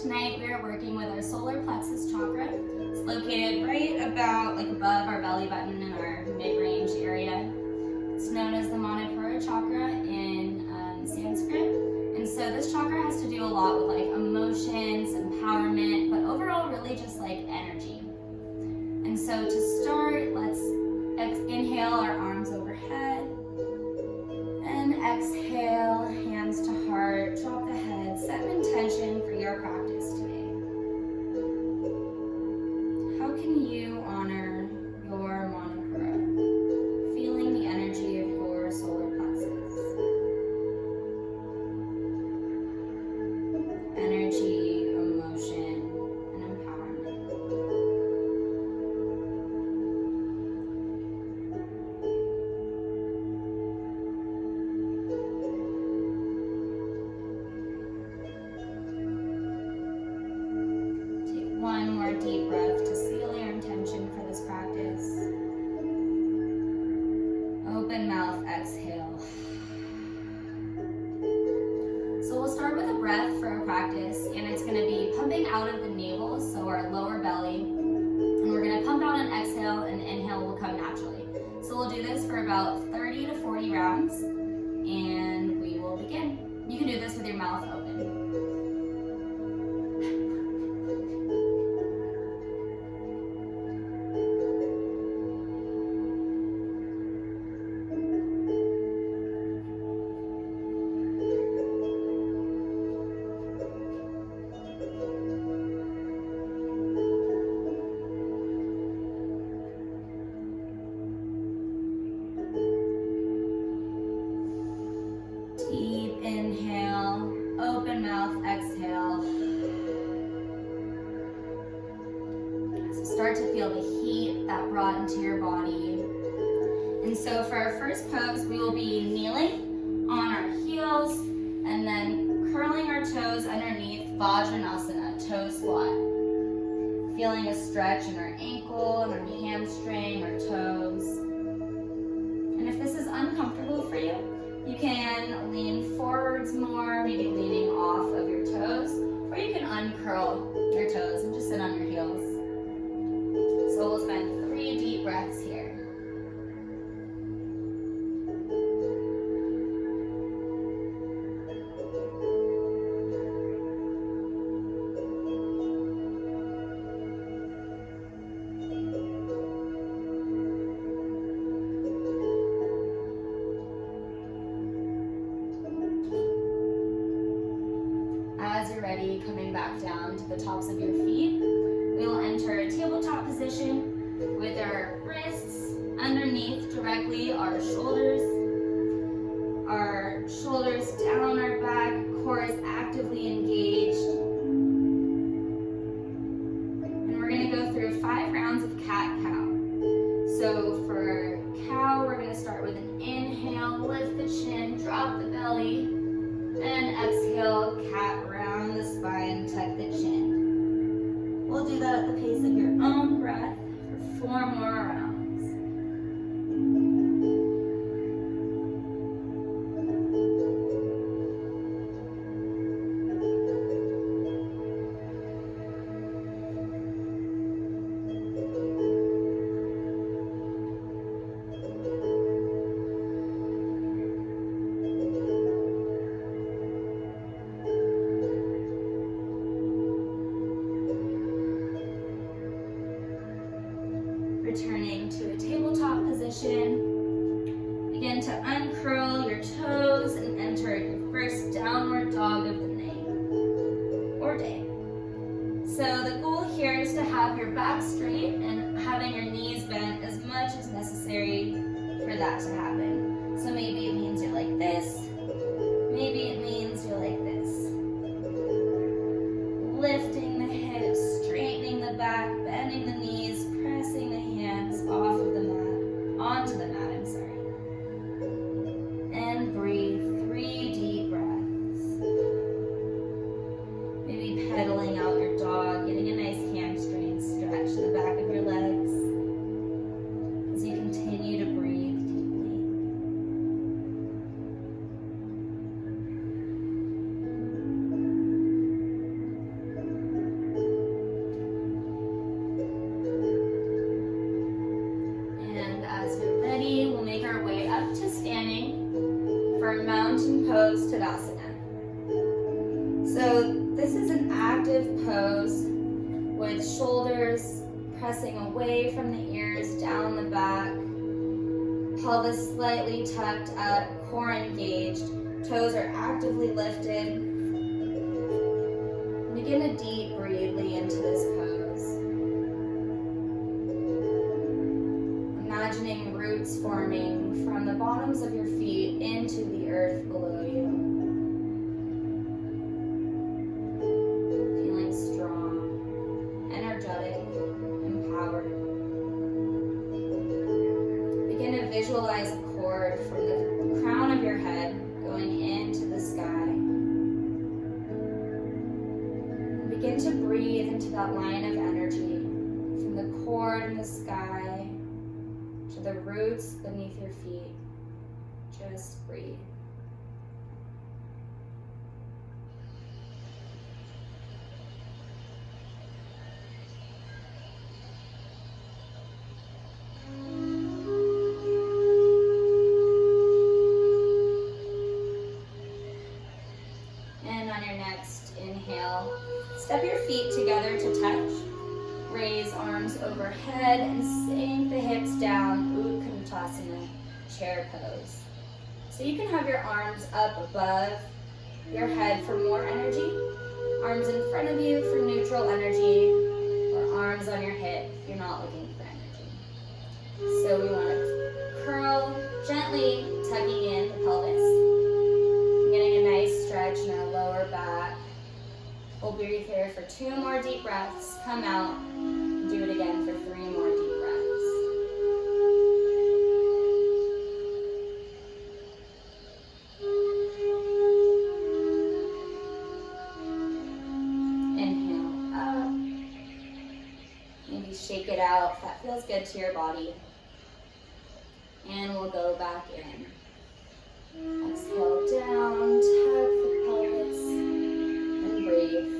tonight we are working with our solar plexus chakra. It's located right about above our belly button in our mid-range area. It's known as the Manipura chakra in Sanskrit. And so this chakra has to do a lot with emotions, empowerment, but overall really just energy. And so to start, let's inhale our arms overhead. And exhale, hands to heart, drop the head, set an intention for your practice today. How can you honor your Manipura, feeling the energy of your solar plexus? Energy, emotion, and empowerment. One more deep breath to seal your intention for this practice. Open mouth, exhale. So we'll start with a breath for our practice, and it's going to be pumping out of the navel, so our lower belly. And we're going to pump out an exhale, and inhale will come naturally. So we'll do this for about 30 to 40 rounds, and we will begin. You can do this with your mouth open. Deep inhale, open mouth, exhale. So start to feel the heat that brought into your body. And so for our first pose, we will be kneeling on our heels and then curling our toes underneath Vajranasana, toe squat. Feeling a stretch in our ankle and our hamstring, our toes. And if this is uncomfortable for you, you can lean forwards more, maybe leaning off of your toes, or you can uncurl your toes and just sit on your heels. So we'll spend 3 deep breaths here. As you're ready, coming back down to the tops of your feet, we will enter a tabletop position with our wrists underneath directly our shoulders down our back, core is actively engaged. And we're going to go through 5 rounds of cat-cow. So for cow, we're going to start with an inhale, lift the chin, drop the belly, and exhale, cat, round the spine, tuck the chin. We'll do that at the pace of your own breath for 4 more rounds. Returning to a tabletop position. Begin to uncurl your toes and enter your first downward dog of the night or day. So the goal here is to have your back straight and having your knees bent as much as necessary for that to happen. So maybe it means you're like this, maybe it means you're like this. Lifting the hips, straightening the back, bending the knees, pressing the hands off of the mat, onto the mat, And breathe 3 deep breaths. Maybe pedaling out your dog, getting a nice hamstring stretch in the back of your legs as you continue to breathe deeply. make our way up to standing for mountain pose Tadasana. So this is an active pose with shoulders pressing away from the ears, down the back, pelvis slightly tucked up, core engaged, toes are actively lifted. Begin to deep breathely into this pose. Imagining roots forming from the bottoms of your feet into the earth below you. Feeling strong, energetic, empowered. Begin to visualize a cord from the crown of your head going into the sky. Begin to breathe into that line of energy from the cord in the sky to the roots beneath your feet. Just breathe. And on your next inhale, step your feet together to touch. Raise arms overhead and sink the hips down, Uttanasana, chair pose. So you can have your arms up above your head for more energy, arms in front of you for neutral energy, or arms on your hip if you're not looking for energy. So we want to curl, gently tucking in the pelvis, getting a nice stretch in our lower back. We'll breathe here for 2 more deep breaths. Come out. Do it again for 3 more deep breaths. Inhale up. Maybe shake it out if that feels good to your body. And we'll go back in. Exhale down, tuck the pelvis, and breathe.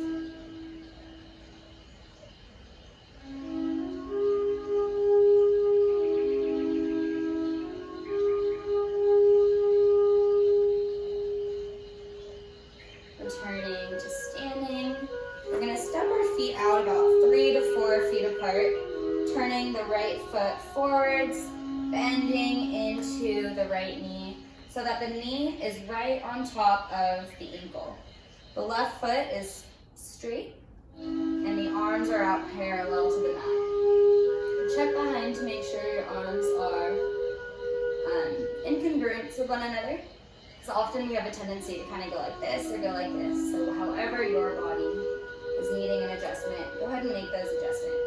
Returning to standing. We're going to step our feet out about 3 to 4 feet apart, turning the right foot forwards, bending into the right knee so that the knee is right on top of the ankle. The left foot is straight and the arms are out parallel to the mat. Check behind to make sure your arms are in congruence with one another. So often we have a tendency to kind of go like this or go like this. So however your body is needing an adjustment, go ahead and make those adjustments.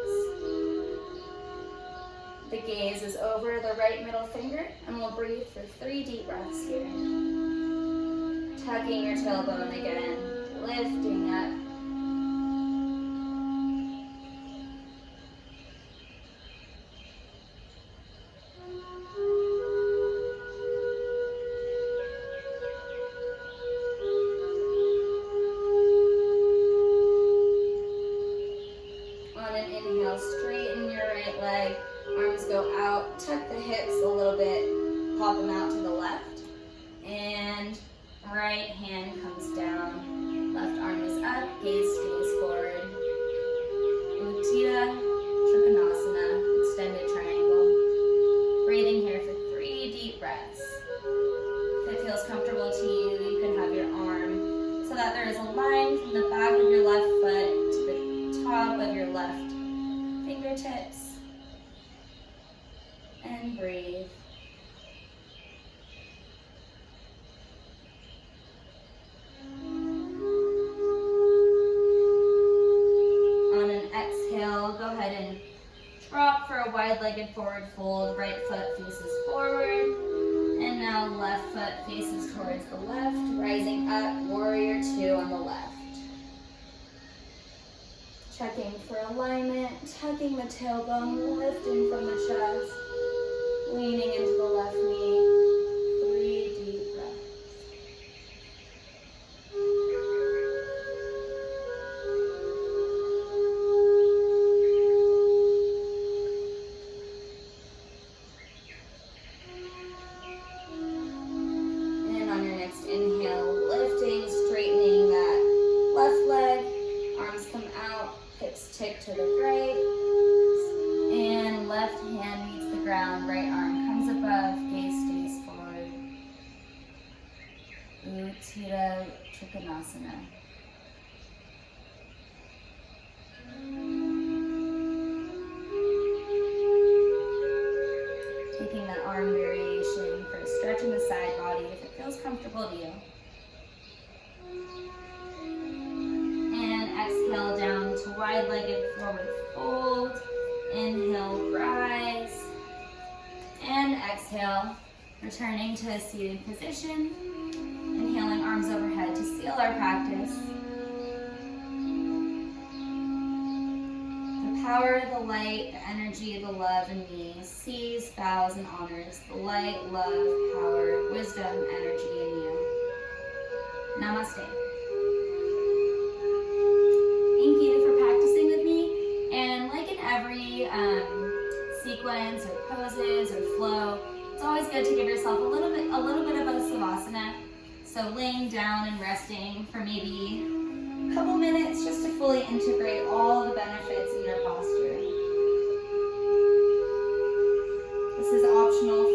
The gaze is over the right middle finger, and we'll breathe for 3 deep breaths here. Tucking your tailbone again, lifting up. On an inhale, straighten your right leg. Arms go out, tuck the hips a little bit, pop them out to the left, and right hand comes down, left arm is up, gaze stays forward. Utthita Trikonasana, extended triangle. Breathing here for 3 deep breaths. If it feels comfortable to you, you can have your arm so that there is a line from the back of your left foot to the top of your left fingertips. And breathe. On an exhale, go ahead and drop for a wide-legged forward fold. Right foot faces forward. And now left foot faces towards the left. Rising up, warrior 2 on the left. Checking for alignment, tucking the tailbone, lifting from the chest. Leaning into the left knee, 3 deep breaths. down, right arm comes above, gaze stays forward. Utthita Trikonasana. Taking that arm variation for a stretch in the side body if it feels comfortable to you. And exhale down to wide-legged forward fold. Inhale, rise. And exhale, returning to a seated position. Inhaling arms overhead to seal our practice. The power, the light, the energy, the love in me sees, bows, and honors the light, love, power, wisdom, energy in you. Namaste. Thank you for practicing with me. And like in every sequence or poses or flow, it's always good to give yourself a little bit of a savasana. So laying down and resting for maybe a couple minutes just to fully integrate all the benefits in your posture. This is optional